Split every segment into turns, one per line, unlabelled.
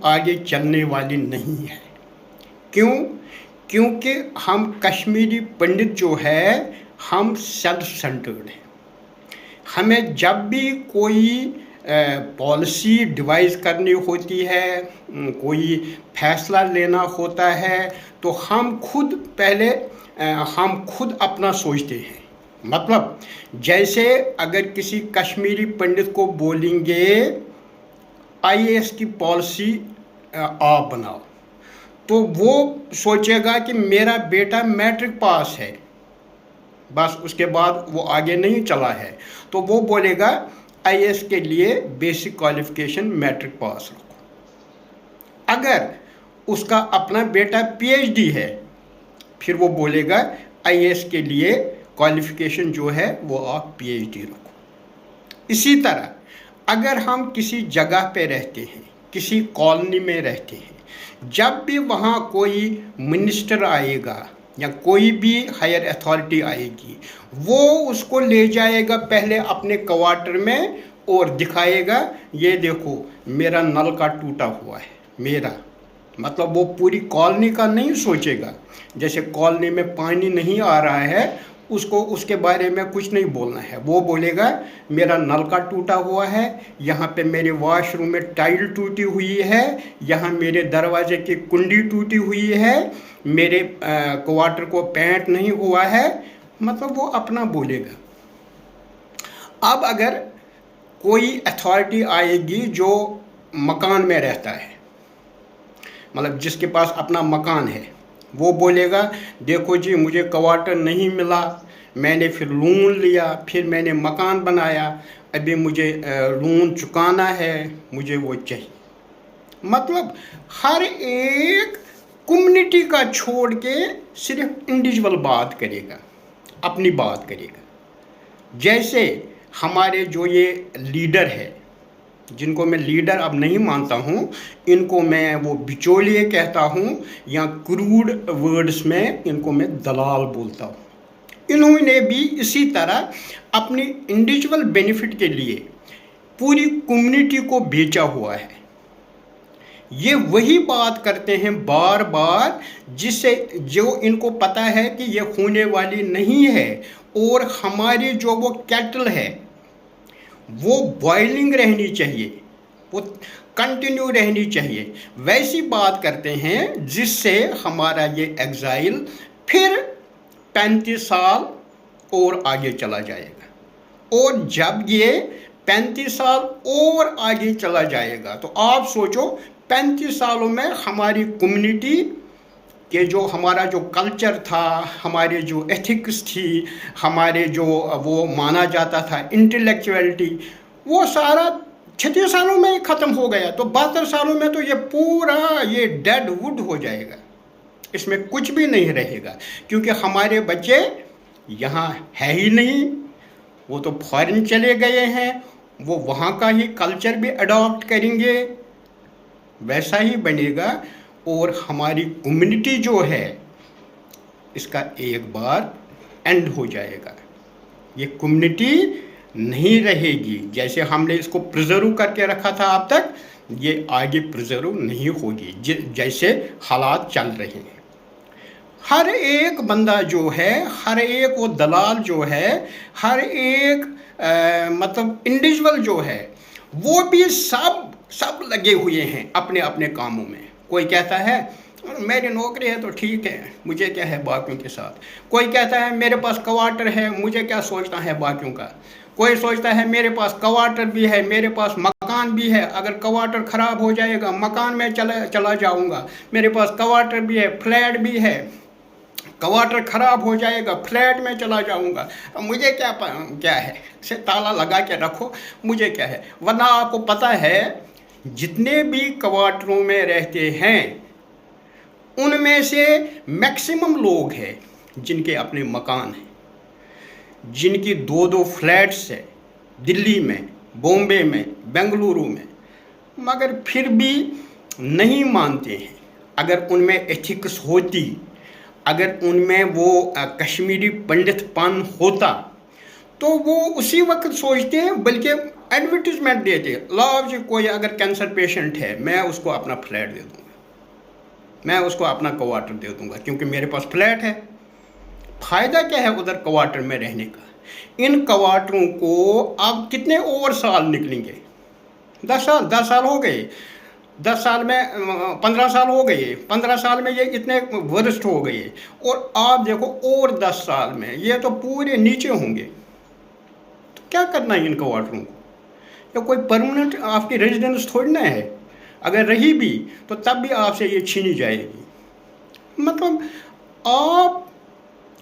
आगे चलने वाली नहीं है। क्यों? क्योंकि हम कश्मीरी पंडित जो है हम सेल्फ सेंटर्ड हैं। हमें जब भी कोई पॉलिसी डिवाइस करनी होती है, कोई फैसला लेना होता है, तो हम खुद अपना सोचते हैं। मतलब जैसे अगर किसी कश्मीरी पंडित को बोलेंगे आईएएस की पॉलिसी आप बनाओ, तो वो सोचेगा कि मेरा बेटा मैट्रिक पास है, बस उसके बाद वो आगे नहीं चला है, तो वो बोलेगा आईएएस के लिए बेसिक क्वालिफिकेशन मैट्रिक पास रखो। अगर उसका अपना बेटा पीएचडी है, फिर वो बोलेगा आईएएस के लिए क्वालिफिकेशन जो है वो आप पीएचडी रखो। इसी तरह अगर हम किसी जगह पे रहते हैं, किसी कॉलोनी में रहते हैं, जब भी वहाँ कोई मिनिस्टर आएगा या कोई भी हायर अथॉरिटी आएगी, वो उसको ले जाएगा पहले अपने क्वार्टर में और दिखाएगा, ये देखो मेरा नल का टूटा हुआ है। मेरा मतलब वो पूरी कॉलोनी का नहीं सोचेगा। जैसे कॉलोनी में पानी नहीं आ रहा है, उसको उसके बारे में कुछ नहीं बोलना है। वो बोलेगा मेरा नल का टूटा हुआ है, यहाँ पे मेरे वॉशरूम में टाइल टूटी हुई है, यहाँ मेरे दरवाजे की कुंडी टूटी हुई है, मेरे क्वार्टर को पेंट नहीं हुआ है। मतलब वो अपना बोलेगा। अब अगर कोई अथॉरिटी आएगी जो मकान में रहता है, मतलब जिसके पास अपना मकान है, वो बोलेगा देखो जी मुझे क्वार्टर नहीं मिला, मैंने फिर लोन लिया, फिर मैंने मकान बनाया, अभी मुझे लोन चुकाना है, मुझे वो चाहिए। मतलब हर एक कम्युनिटी का छोड़ के सिर्फ इंडिविजुअल बात करेगा, अपनी बात करेगा। जैसे हमारे जो ये लीडर है, जिनको मैं लीडर अब नहीं मानता हूँ, इनको मैं वो बिचौलिए कहता हूँ, या क्रूड वर्ड्स में इनको मैं दलाल बोलता हूँ। इन्होंने भी इसी तरह अपनी इंडिविजुअल बेनिफिट के लिए पूरी कम्युनिटी को बेचा हुआ है। ये वही बात करते हैं बार बार, जिससे जो इनको पता है कि ये होने वाली नहीं है, और हमारी जो वो कैटल है वो बॉइलिंग रहनी चाहिए, वो कंटिन्यू रहनी चाहिए। वैसी बात करते हैं जिससे हमारा ये एग्जाइल फिर 35 साल और आगे चला जाएगा। और जब ये 35 साल और आगे चला जाएगा, तो आप सोचो 35 सालों में हमारी कम्युनिटी कि जो हमारा जो कल्चर था, हमारे जो एथिक्स थी, हमारे जो वो माना जाता था इंटेलेक्चुअलिटी, वो सारा 36 सालों में ही ख़त्म हो गया। तो 72 सालों में तो ये पूरा ये डेड वुड हो जाएगा, इसमें कुछ भी नहीं रहेगा, क्योंकि हमारे बच्चे यहाँ है ही नहीं, वो तो फॉरेन चले गए हैं, वो वहाँ का ही कल्चर भी अडॉप्ट करेंगे, वैसा ही बनेगा। और हमारी कम्युनिटी जो है इसका एक बार एंड हो जाएगा, ये कम्युनिटी नहीं रहेगी। जैसे हमने इसको प्रिजर्व करके रखा था अब तक, ये आगे प्रिजर्व नहीं होगी जैसे हालात चल रहे हैं। हर एक बंदा जो है, हर एक वो दलाल जो है, हर एक मतलब इंडिविजुअल जो है, वो भी सब लगे हुए हैं अपने अपने कामों में। कोई कहता है मेरी नौकरी है तो ठीक है, मुझे क्या है बाकियों के साथ। कोई कहता है मेरे पास क्वार्टर है, मुझे क्या सोचना है बाकियों का। कोई सोचता है मेरे पास क्वार्टर भी है, मेरे पास मकान भी है, अगर क्वार्टर ख़राब हो जाएगा मकान में चला जाऊंगा, मेरे पास क्वार्टर भी है, फ्लैट भी है, क्वार्टर ख़राब हो जाएगा फ्लैट में चला जाऊंगा, मुझे क्या है, से ताला लगा के रखो, मुझे क्या है। वरना आपको पता है जितने भी क्वार्टरों में रहते हैं उनमें से मैक्सिमम लोग हैं जिनके अपने मकान हैं, जिनकी 2-2 फ्लैट्स है दिल्ली में, बॉम्बे में, बेंगलुरु में, मगर फिर भी नहीं मानते हैं। अगर उनमें एथिक्स होती, अगर उनमें वो कश्मीरी पंडितपन होता, तो वो उसी वक्त सोचते हैं, बल्कि एडवर्टीजमेंट देते, लो जी कोई अगर कैंसर पेशेंट है मैं उसको अपना फ्लैट दे दूँगा, मैं उसको अपना क्वार्टर दे दूँगा क्योंकि मेरे पास फ्लैट है। फ़ायदा क्या है उधर क्वार्टर में रहने का? इन क्वार्टरों को अब कितने और साल निकलेंगे? 10 साल हो गए, 10 साल में 15 साल हो गए, 15 साल में ये इतने वरिष्ठ हो गए, और आप देखो और 10 साल में ये तो पूरे नीचे होंगे। तो क्या करना है इन क्वार्टरों को? या कोई परमानेंट आपकी रेजिडेंस थोड़ी ना है, अगर रही भी तो तब भी आपसे ये छीनी जाएगी। मतलब आप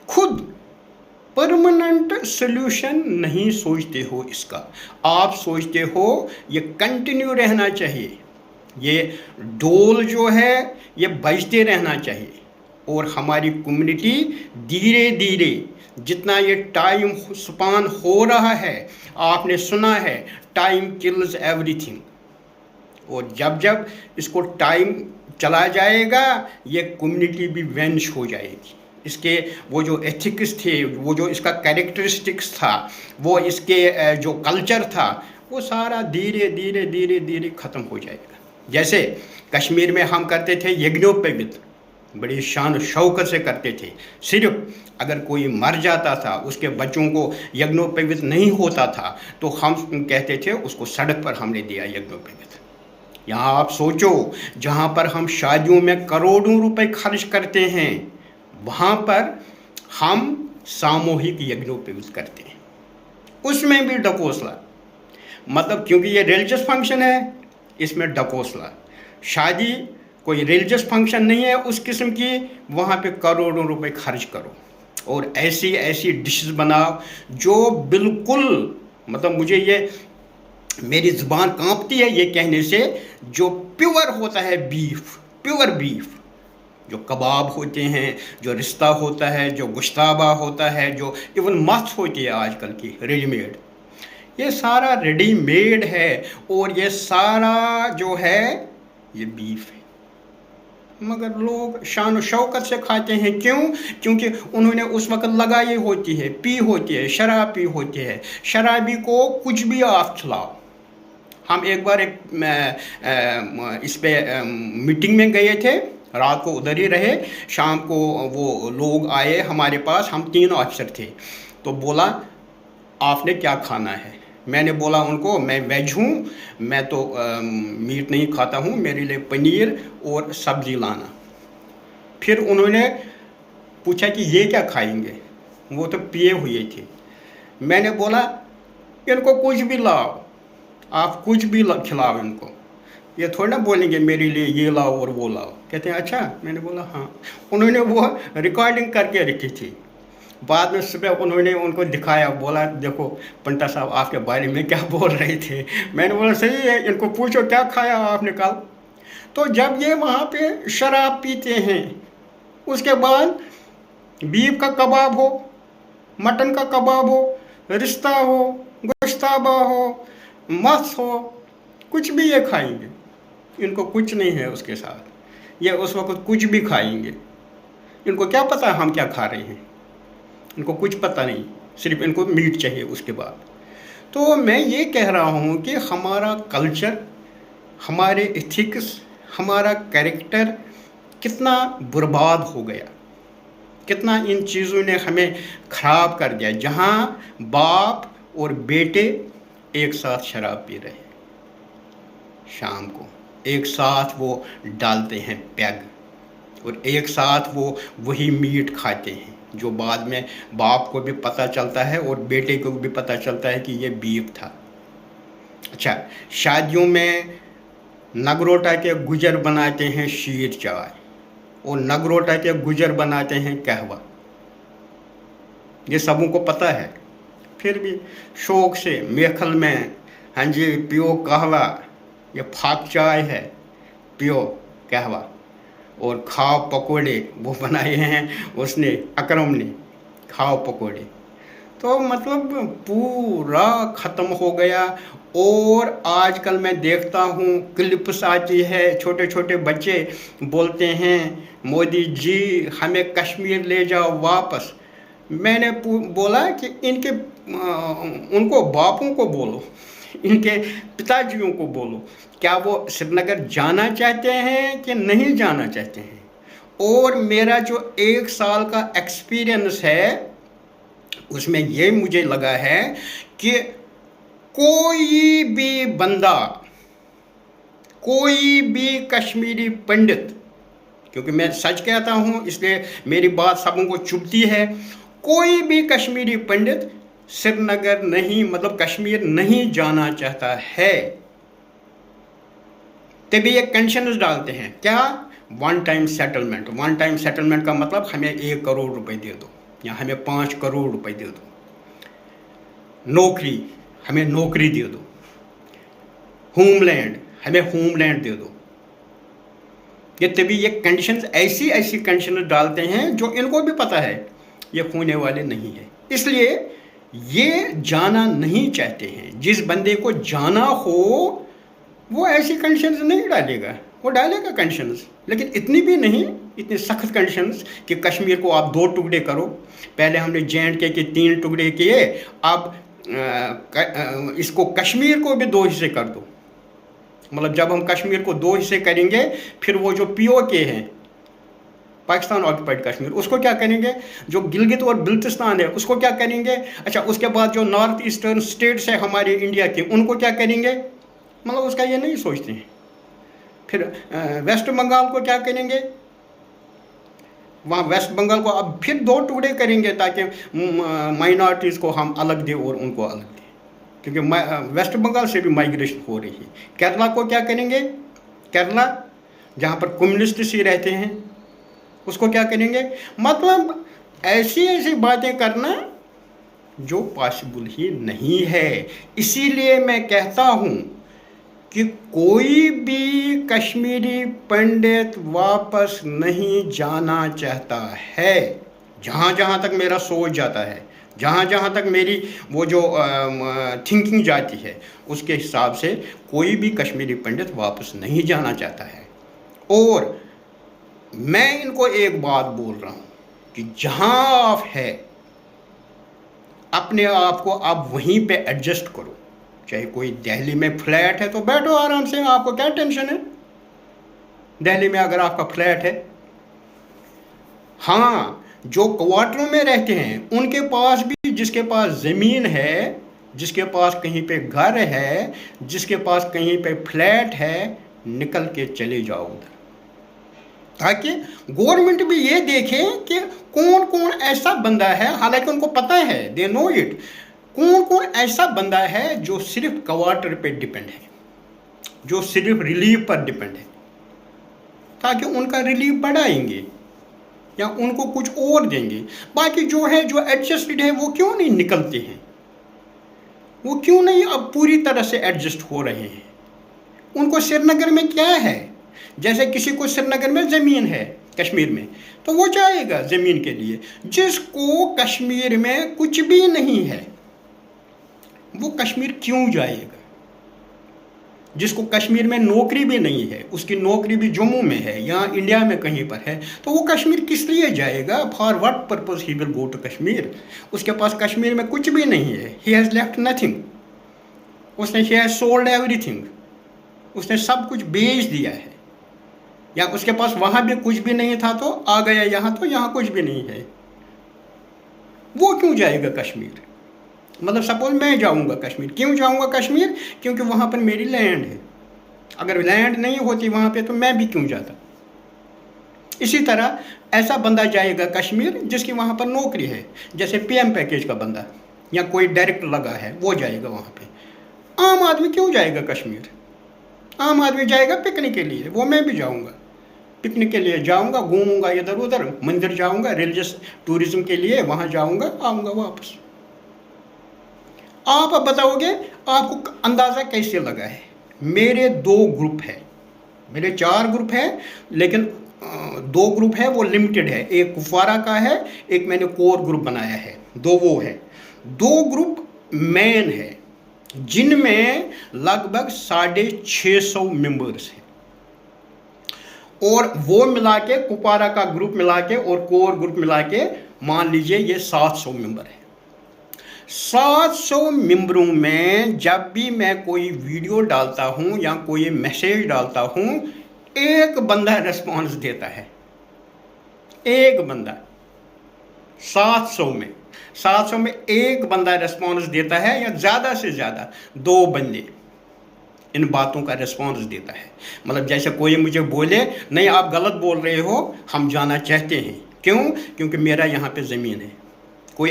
खुद परमानेंट सोल्यूशन नहीं सोचते हो इसका, आप सोचते हो ये कंटिन्यू रहना चाहिए, ये डोल जो है ये बजते रहना चाहिए, और हमारी कम्युनिटी धीरे धीरे जितना ये टाइम स्पान हो रहा है, आपने सुना है टाइम किल्स एवरीथिंग, और जब जब इसको टाइम चला जाएगा ये कम्युनिटी भी वैनिश हो जाएगी। इसके वो जो एथिक्स थे, वो जो इसका कैरेक्टरिस्टिक्स था, वो इसके जो कल्चर था, वो सारा धीरे धीरे धीरे धीरे ख़त्म हो जाएगा। जैसे कश्मीर में हम करते थे यज्ञोपवीत, बड़ी शान शौकत से करते थे, सिर्फ अगर कोई मर जाता था उसके बच्चों को यज्ञोपवीत नहीं होता था तो हम कहते थे उसको सड़क पर हमने दिया यज्ञोपवीत। यहाँ आप सोचो, जहाँ पर हम शादियों में करोड़ों रुपए खर्च करते हैं वहाँ पर हम सामूहिक यज्ञोपवीत करते हैं, उसमें भी डकोसला, मतलब क्योंकि ये रिलीजियस फंक्शन है इसमें डकोसला। शादी कोई रिलीजियस फंक्शन नहीं है उस किस्म की, वहाँ पे करोड़ों रुपए खर्च करो और ऐसी ऐसी डिशेस बनाओ जो बिल्कुल, मतलब मुझे ये मेरी ज़ुबान कांपती है ये कहने से, जो प्योर होता है बीफ, प्योर बीफ, जो कबाब होते हैं, जो रिश्ता होता है, जो गुश्ताबा होता है, जो इवन मस्त होती है आजकल की रेडीमेड, ये सारा रेडीमेड है, और ये सारा जो है ये बीफ है। मगर लोग शान शौकत से खाते हैं, क्यों? क्योंकि उन्होंने उस वक्त लगाई होती है, पी होती है, शराब पी होती है। शराबी को कुछ भी आप खिलाओ। हम एक बार इस पे मीटिंग में गए थे, रात को उधर ही रहे, शाम को वो लोग आए हमारे पास, हम 3 ऑफिसर थे, तो बोला आपने क्या खाना है? मैंने बोला उनको मैं वेज हूँ, मैं तो मीट नहीं खाता हूँ, मेरे लिए पनीर और सब्ज़ी लाना। फिर उन्होंने पूछा कि ये क्या खाएंगे, वो तो पिए हुए थे। मैंने बोला इनको कुछ भी लाओ, आप कुछ भी खिलाओ इनको, ये थोड़ा ना बोलेंगे मेरे लिए ये लाओ और वो लाओ। कहते हैं अच्छा। मैंने बोला हाँ। उन्होंने वो रिकॉर्डिंग करके रखी थी, बाद में सुबह उन्होंने उनको दिखाया, बोला देखो पंटा साहब आपके बारे में क्या बोल रहे थे। मैंने बोला सही है, इनको पूछो क्या खाया आपने कल। तो जब ये वहाँ पे शराब पीते हैं, उसके बाद बीफ का कबाब हो, मटन का कबाब हो, रिश्ता हो, गोश्ताबा हो, मस्त हो, कुछ भी ये खाएंगे, इनको कुछ नहीं है उसके साथ, ये उस वक्त कुछ भी खाएंगे। इनको क्या पता हम क्या खा रहे हैं, इनको कुछ पता नहीं, सिर्फ इनको मीट चाहिए उसके बाद। तो मैं ये कह रहा हूँ कि हमारा कल्चर, हमारे एथिक्स, हमारा कैरेक्टर कितना बर्बाद हो गया, कितना इन चीज़ों ने हमें ख़राब कर दिया। जहाँ बाप और बेटे एक साथ शराब पी रहे हैं, शाम को एक साथ वो डालते हैं पैग, और एक साथ वो वही मीट खाते हैं जो बाद में बाप को भी पता चलता है और बेटे को भी पता चलता है कि ये बीफ था। अच्छा, शादियों में नगरोटा के गुजर बनाते हैं शीर चाय, और नगरोटा के गुजर बनाते हैं कहवा, ये सबों को पता है। फिर भी शौक से मेखल में, हाँ जी पियो कहवा, ये फाक चाय है, पियो कहवा, और खाओ पकोड़े, वो बनाए हैं उसने, अकरम ने, खाओ पकोड़े। तो मतलब पूरा ख़त्म हो गया। और आजकल मैं देखता हूँ क्लिप्स आती है, छोटे छोटे बच्चे बोलते हैं मोदी जी हमें कश्मीर ले जाओ वापस। मैंने बोला कि इनके उनको बापों को बोलो इनके पिताजियों को बोलो, क्या वो श्रीनगर जाना चाहते हैं कि नहीं जाना चाहते हैं। और मेरा जो 1 साल का एक्सपीरियंस है उसमें ये मुझे लगा है कि कोई भी बंदा, कोई भी कश्मीरी पंडित, क्योंकि मैं सच कहता हूँ इसलिए मेरी बात सबों को चुभती है, कोई भी कश्मीरी पंडित श्रीनगर नहीं, मतलब कश्मीर नहीं जाना चाहता है। तभी ये कंडीशंस डालते हैं, क्या? One time settlement. One time settlement का मतलब हमें 1 करोड़ रुपए दे दो या हमें 5 करोड़ रुपए दे दो। नौकरी, हमें नौकरी दे दो। होमलैंड, हमें होमलैंड दे दो। ये तभी ये कंडीशंस, ऐसी ऐसी कंडीशंस डालते हैं जो इनको भी पता है ये होने वाले नहीं है, इसलिए ये जाना नहीं चाहते हैं। जिस बंदे को जाना हो वो ऐसी कंडीशंस नहीं डालेगा, वो डालेगा कंडीशंस, लेकिन इतनी भी नहीं, इतनी सख्त कंडीशंस कि कश्मीर को आप 2 टुकड़े करो। पहले हमने J&K के 3 टुकड़े किए, अब इसको कश्मीर को भी 2 हिस्से कर दो। मतलब जब हम कश्मीर को 2 हिस्से करेंगे, फिर वो जो POK है, पाकिस्तान ऑक्यूपाइड कश्मीर, उसको क्या करेंगे? जो गिलगित और बिल्तिस्तान है उसको क्या करेंगे? अच्छा, उसके बाद जो नॉर्थ ईस्टर्न स्टेट्स है हमारे इंडिया के, उनको क्या करेंगे? मतलब उसका ये नहीं सोचते हैं। फिर वेस्ट बंगाल को क्या करेंगे? वहाँ वेस्ट बंगाल को अब फिर 2 टुकड़े करेंगे ताकि माइनॉरिटीज़ को हम अलग दें और उनको अलग दें, क्योंकि वेस्ट बंगाल से भी माइग्रेशन हो रही है। केरला को क्या करेंगे? केरला जहाँ पर कम्युनिस्ट ही रहते हैं उसको क्या करेंगे? मतलब ऐसी ऐसी बातें करना जो पॉसिबल ही नहीं है। इसीलिए मैं कहता हूँ कि कोई भी कश्मीरी पंडित वापस नहीं जाना चाहता है। जहाँ जहाँ तक मेरा सोच जाता है, जहाँ जहाँ तक मेरी वो जो थिंकिंग जाती है, उसके हिसाब से कोई भी कश्मीरी पंडित वापस नहीं जाना चाहता है। और मैं इनको एक बात बोल रहा हूँ कि जहाँ आप है अपने आप को आप वहीं पे एडजस्ट करो। चाहे कोई दिल्ली में फ्लैट है तो बैठो आराम से, आपको क्या टेंशन है दिल्ली में अगर आपका फ्लैट है। हाँ, जो क्वार्टरों में रहते हैं उनके पास भी, जिसके पास ज़मीन है, जिसके पास कहीं पे घर है, जिसके पास कहीं पे फ्लैट है, निकल के चले जाओ उधर, ताकि गवर्नमेंट भी ये देखे कि कौन कौन ऐसा बंदा है, हालांकि उनको पता है, दे नो इट, कौन कौन ऐसा बंदा है जो सिर्फ क्वार्टर पे डिपेंड है, जो सिर्फ रिलीफ पर डिपेंड है, ताकि उनका रिलीफ बढ़ाएंगे या उनको कुछ और देंगे। बाकी जो है, जो एडजस्टेड है, वो क्यों नहीं निकलते हैं? वो क्यों नहीं अब पूरी तरह से एडजस्ट हो रहे हैं? उनको श्रीनगर में क्या है? जैसे किसी को श्रीनगर में ज़मीन है कश्मीर में, तो वो जाएगा ज़मीन के लिए। जिसको कश्मीर में कुछ भी नहीं है वो कश्मीर क्यों जाएगा? जिसको कश्मीर में नौकरी भी नहीं है, उसकी नौकरी भी जम्मू में है या इंडिया में कहीं पर है, तो वो कश्मीर किस लिए जाएगा? For what purpose he will go to Kashmir? उसके पास कश्मीर में कुछ भी नहीं है, ही हैज़ लेफ्ट नथिंग, उसने ही हैज़ सोल्ड एवरीथिंग, उसने सब कुछ बेच दिया है। या उसके पास वहाँ भी कुछ भी नहीं था तो आ गया यहाँ, तो यहाँ कुछ भी नहीं है, वो क्यों जाएगा कश्मीर? मतलब सपोज मैं जाऊँगा कश्मीर, क्यों जाऊँगा कश्मीर? क्योंकि वहाँ पर मेरी लैंड है। अगर लैंड नहीं होती वहाँ पे तो मैं भी क्यों जाता? इसी तरह ऐसा बंदा जाएगा कश्मीर जिसकी वहाँ पर नौकरी है, जैसे PM पैकेज का बंदा या कोई डायरेक्ट लगा है, वो जाएगा वहाँ पे। आम आदमी क्यों जाएगा कश्मीर? आम आदमी जाएगा पिकनिक के लिए, वो मैं भी जाऊँगा, पिकनिक के लिए जाऊँगा, घूमूंगा इधर उधर, मंदिर जाऊँगा, रिलीजियस टूरिज्म के लिए वहाँ जाऊँगा, आऊँगा वापस। आप अब बताओगे आपको अंदाज़ा कैसे लगा है? मेरे 2 ग्रुप है, मेरे 4 ग्रुप है, लेकिन 2 ग्रुप है वो लिमिटेड है। एक कुफवारा का है, एक मैंने कोर ग्रुप बनाया है, 2 वो है। 2 ग्रुप मेन है जिनमें लगभग 650 मेंबर्स हैं, और वो मिला के, कुपवारा का ग्रुप मिला के और कोर ग्रुप मिला के मान लीजिए ये 700 मेंबर है। 700 मेंबरों में जब भी मैं कोई वीडियो डालता हूं या कोई मैसेज डालता हूं, एक बंदा रिस्पॉन्स देता है, एक बंदा। 700 में एक बंदा रिस्पॉन्स देता है, या ज़्यादा से ज़्यादा 2 बंदे इन बातों का रिस्पॉन्स देता है। मतलब जैसे कोई मुझे बोले नहीं आप गलत बोल रहे हो, हम जाना चाहते हैं। क्यों? क्योंकि मेरा यहाँ पे ज़मीन है। कोई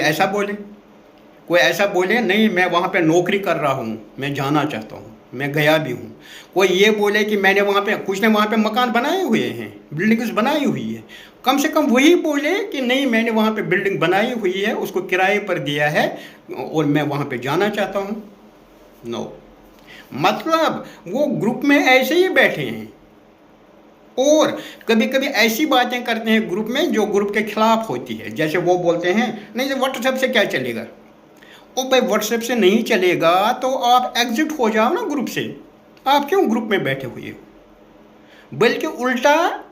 ऐसा बोले नहीं मैं वहाँ पे नौकरी कर रहा हूँ, मैं जाना चाहता हूँ, मैं गया भी हूँ। कोई ये बोले कि मैंने वहाँ पे कुछ ने वहाँ पे मकान बनाए हुए हैं, बिल्डिंग्स बनाई हुई है, कम से कम वही बोले कि नहीं मैंने वहाँ पे बिल्डिंग बनाई हुई है, उसको किराए पर दिया है और मैं वहाँ पे जाना चाहता हूँ। नो, मतलब वो ग्रुप में ऐसे ही बैठे हैं और कभी कभी ऐसी बातें करते हैं ग्रुप में जो ग्रुप के खिलाफ होती है। जैसे वो बोलते हैं नहीं तो व्हाट्सएप से क्या चलेगा। ओ भाई व्हाट्सएप से नहीं चलेगा तो आप एग्जिट हो जाओ ना ग्रुप से, आप क्यों ग्रुप में बैठे हुए हो। बल्कि उल्टा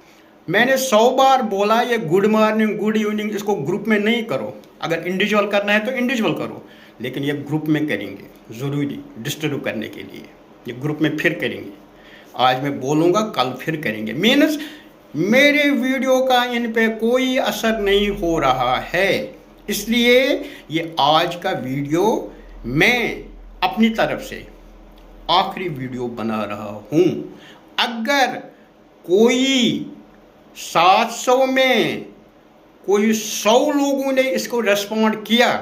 मैंने 100 बार बोला ये गुड मॉर्निंग गुड इवनिंग इसको ग्रुप में नहीं करो, अगर इंडिविजुअल करना है तो इंडिविजुअल करो, लेकिन ये ग्रुप में करेंगे ज़रूरी डिस्टर्ब करने के लिए, ये ग्रुप में फिर करेंगे। आज मैं बोलूँगा कल फिर करेंगे। मीन्स मेरे वीडियो का इन पे कोई असर नहीं हो रहा है, इसलिए ये आज का वीडियो मैं अपनी तरफ से आखिरी वीडियो बना रहा हूँ। अगर कोई 700 में कोई 100 लोगों ने इसको रेस्पॉन्ड किया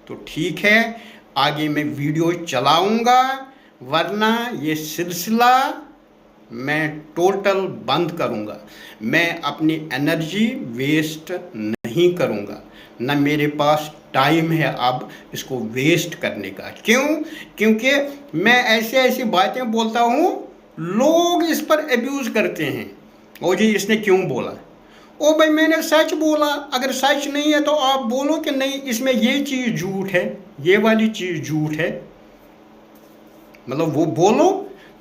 तो ठीक है, आगे मैं वीडियो चलाऊंगा, वरना ये सिलसिला मैं टोटल बंद करूंगा। मैं अपनी एनर्जी वेस्ट नहीं करूंगा, न मेरे पास टाइम है अब इसको वेस्ट करने का। क्यों? क्योंकि मैं ऐसी बातें बोलता हूँ, लोग इस पर एब्यूज़ करते हैं। ओ जी इसने क्यों बोला, ओ भाई मैंने सच बोला। अगर सच नहीं है तो आप बोलो कि नहीं इसमें ये चीज़ झूठ है, ये वाली चीज़ झूठ है, मतलब वो बोलो,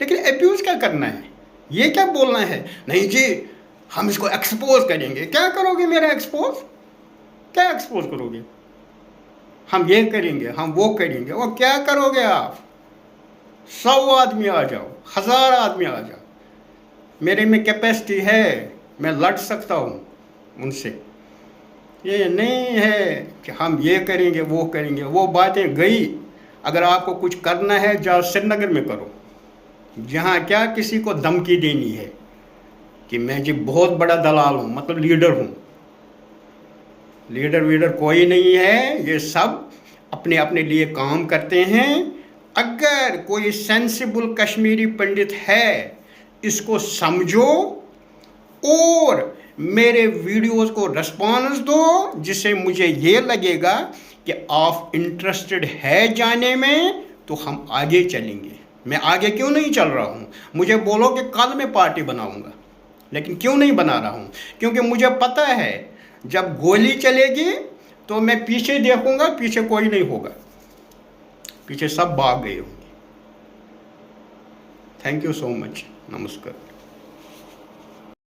लेकिन एब्यूज़ क्या करना है, ये क्या बोलना है नहीं जी हम इसको एक्सपोज करेंगे। क्या करोगे मेरा एक्सपोज, क्या एक्सपोज करोगे? हम ये करेंगे, हम वो करेंगे, और क्या करोगे आप? 100 आदमी आ जाओ, 1000 आदमी आ जाओ, मेरे में कैपेसिटी है, मैं लड़ सकता हूँ उनसे। ये नहीं है कि हम ये करेंगे वो करेंगे, वो बातें गई। अगर आपको कुछ करना है जाओ श्रीनगर में करो, जहाँ क्या किसी को धमकी देनी है कि मैं जी बहुत बड़ा दलाल हूँ, मतलब लीडर हूँ। लीडर वीडर कोई नहीं है, ये सब अपने अपने लिए काम करते हैं। अगर कोई सेंसिबल कश्मीरी पंडित है इसको समझो और मेरे वीडियोस को रिस्पॉन्स दो, जिससे मुझे ये लगेगा कि आप इंटरेस्टेड है जाने में, तो हम आगे चलेंगे। मैं आगे क्यों नहीं चल रहा हूँ? मुझे बोलो कि कल मैं पार्टी बनाऊँगा, लेकिन क्यों नहीं बना रहा हूँ? क्योंकि मुझे पता है जब गोली चलेगी तो मैं पीछे देखूँगा, पीछे कोई नहीं होगा, पीछे सब भाग गए होंगे। थैंक यू सो मच, नमस्कार।